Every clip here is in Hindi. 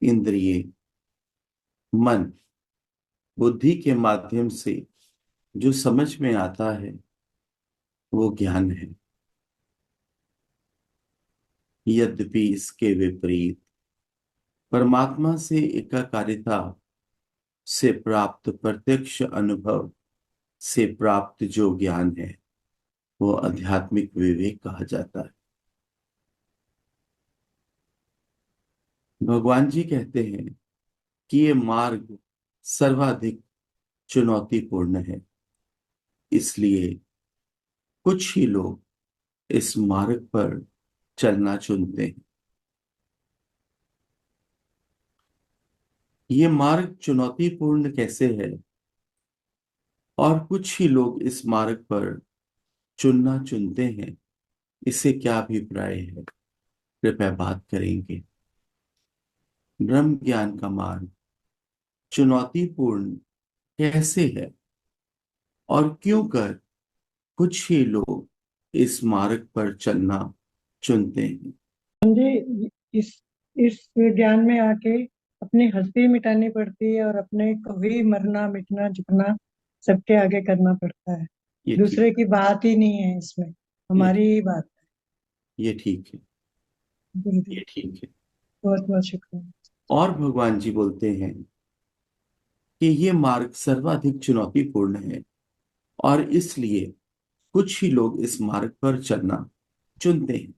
इंद्रिय, मन, बुद्धि के माध्यम से जो समझ में आता है वो ज्ञान है। यद्यपि इसके विपरीत परमात्मा से एकाकारिता से प्राप्त प्रत्यक्ष अनुभव से प्राप्त जो ज्ञान है वो आध्यात्मिक विवेक कहा जाता है। भगवान जी कहते हैं कि ये मार्ग सर्वाधिक चुनौतीपूर्ण है, इसलिए कुछ ही लोग इस मार्ग पर चलना चुनते हैं। ये मार्ग चुनौतीपूर्ण कैसे है और कुछ ही लोग इस मार्ग पर चुनना चुनते हैं, इससे क्या अभिप्राय है, कृपया बात करेंगे। ब्रह्म ज्ञान का मार्ग चुनौतीपूर्ण कैसे है और क्यों कर कुछ ही लोग इस मार्ग पर चलना चुनते हैं। मुझे इस ज्ञान में आके अपनी हस्ती मिटानी पड़ती है और अपने को भी मरना मिटना झुकना सबके आगे करना पड़ता है। ये ठीक दूसरे की बात ही नहीं है इसमें, ये हमारी ही बात ये ठीक है। है। गुरुदेव, ये ठीक है। बहुत बहुत शुक्रिया। और भगवान जी बोलते हैं कि ये मार्ग सर्वाधिक चुनौतीपूर्ण है और इसलिए कुछ ही लोग इस मार्ग पर चलना चुनते हैं।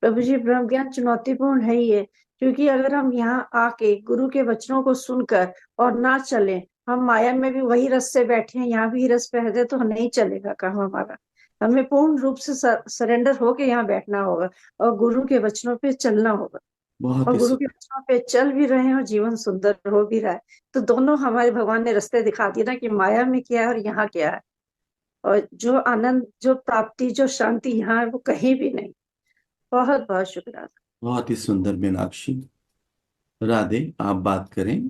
प्रभु जी, ब्रह्म ज्ञान चुनौतीपूर्ण है ही है, क्योंकि अगर हम यहाँ आके गुरु के वचनों को सुनकर और ना चलें, हम माया में भी वही रस से बैठे हैं, यहाँ भी रस पे है, तो नहीं चलेगा काम हमारा। हमें पूर्ण रूप से सरेंडर होके यहाँ बैठना होगा और गुरु के वचनों पे चलना होगा। बहुत और ही गुरु के सुंदर। वचनों पे चल भी रहे हैं और जीवन सुंदर हो भी रहा है। तो दोनों हमारे भगवान ने रास्ते दिखा दिए ना, कि माया में क्या है और यहाँ क्या है। और जो आनंद, जो प्राप्ति, जो शांति यहाँ है, वो कहीं भी नहीं। बहुत बहुत शुक्रिया। बहुत ही सुंदर मीनाक्षी। राधे, आप बात करें।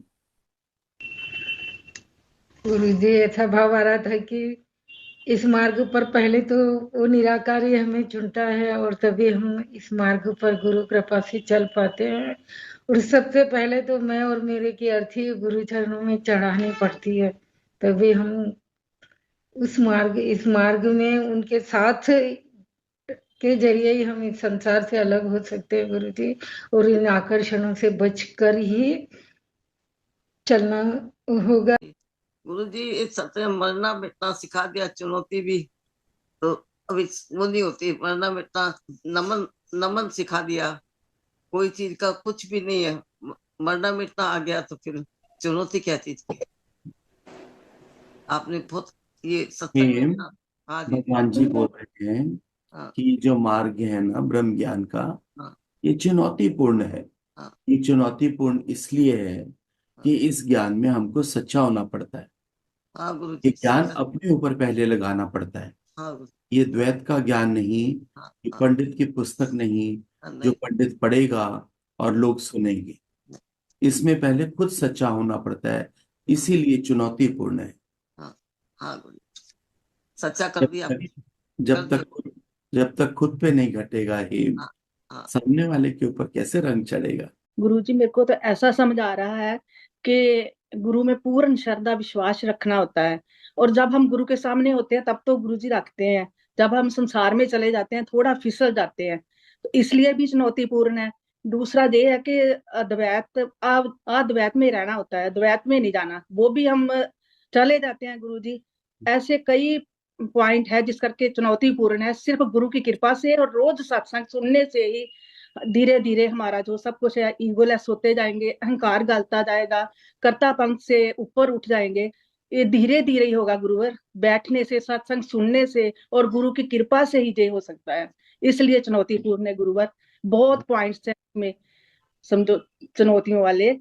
गुरुजी, ऐसा भाव आ रहा था कि इस मार्ग पर पहले तो वो निराकार ही हमें चुनता है और तभी हम इस मार्ग पर गुरु कृपा से चल पाते हैं। और सबसे पहले तो मैं और मेरे की अर्थी गुरु चरणों में चढ़ानी पड़ती है, तभी हम इस मार्ग में उनके साथ के जरिए ही हम इस संसार से अलग हो सकते हैं गुरु जी। और इन आकर्षणों से बचकर ही चलना होगा। गुरु जी, इस सत्य में मरना मिटना सिखा दिया, चुनौती भी तो अभी वो नहीं होती। मरना मिटना, नमन नमन सिखा दिया। कोई चीज का कुछ भी नहीं है, मरना मिटना आ गया तो फिर चुनौती क्या चीज की। आपने बहुत ये सत्संग में ना। हाँ जी जी। भगवान जी बोल रहे हैं हाँ कि जो मार्ग है ना ब्रह्म ज्ञान का, हाँ ये चुनौतीपूर्ण है। हाँ ये चुनौतीपूर्ण इसलिए है हाँ कि इस ज्ञान में हमको सच्चा होना पड़ता है। हाँ गुरु ये जी, ज्ञान सच्चा। अपने ऊपर पहले लगाना पड़ता है। हाँ गुरु। ये द्वैत का ज्ञान नहीं, हाँ ये हाँ पंडित की पुस्तक नहीं हाँ, जो नहीं पंडित पढ़ेगा और लोग सुनेंगे। इसमें पहले खुद सच्चा होना पड़ता है, इसीलिए चुनौतीपूर्ण है। हाँ हाँ गुरु जी, सच्चा कर जब दिया तक आपने। कर जब दिया। तक जब तक खुद पे नहीं घटेगा ही, हाँ हाँ सामने वाले के ऊपर कैसे रंग चढ़ेगा। गुरुजी, मेरे को तो ऐसा समझ आ रहा है कि गुरु में पूर्ण श्रद्धा विश्वास रखना होता है। और जब हम गुरु के सामने होते हैं तब तो गुरुजी रखते हैं, जब हम संसार में चले जाते हैं थोड़ा फिसल जाते हैं, तो इसलिए भी चुनौतीपूर्ण है। दूसरा ये है कि अद्वैत में रहना होता है, द्वैत में नहीं जाना। वो भी हम चले जाते हैं गुरुजी। ऐसे कई पॉइंट है जिस करके चुनौतीपूर्ण है। सिर्फ गुरु की कृपा से और रोज सत्संग सुनने से ही धीरे धीरे हमारा जो सब कुछ है ईगोलेस होते जाएंगे, अहंकार गलता जाएगा, कर्तापन से ऊपर उठ जाएंगे। ये धीरे धीरे ही होगा गुरुवर, बैठने से, सत्संग सुनने से और गुरु की कृपा से ही ये हो सकता है। इसलिए चुनौतीपूर्ण है गुरुवर। बहुत पॉइंट्स है इसमें, समझो, चुनौतियों वाले,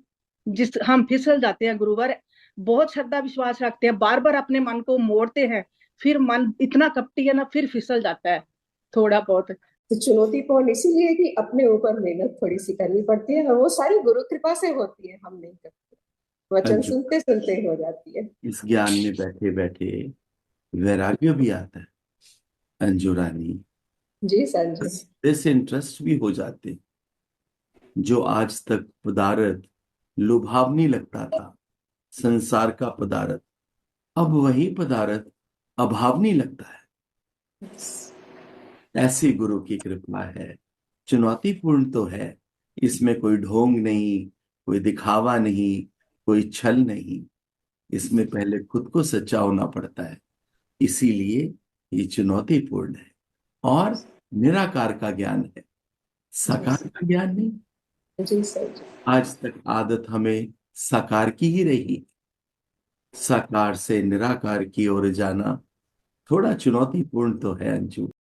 जिस हम फिसल जाते हैं गुरुवर। बहुत श्रद्धा विश्वास रखते हैं, बार बार अपने मन को मोड़ते हैं, फिर मन इतना कपटी है ना, फिर फिसल जाता है थोड़ा बहुत। तो चुनौतीपूर्ण इसीलिए कि अपने ऊपर मेहनत थोड़ी सी करनी पड़ती है और वो सारी गुरु कृपा से होती है, हम नहीं करते। वचन अंजू, सुनते सुनते हो जाती है। इस ज्ञान में बैठे बैठे वैराग्य भी आता है अंजू रानी। जी सर जी। डिस इंटरेस्ट भी हो जाते, जो आज तक पदार्थ लुभावनी लगता था संसार का पदार्थ, अब वही पदार्थ अभावनी लगता है। ऐसी गुरु की कृपा है। चुनौतीपूर्ण तो है, इसमें कोई ढोंग नहीं, कोई दिखावा नहीं, कोई छल नहीं। इसमें पहले खुद को सच्चा होना पड़ता है, इसीलिए ये चुनौतीपूर्ण है। और निराकार का ज्ञान है, साकार का ज्ञान नहीं। जी सर जी। आज तक आदत हमें साकार की ही रही, साकार से निराकार की ओर जाना थोड़ा चुनौतीपूर्ण तो है अंजू।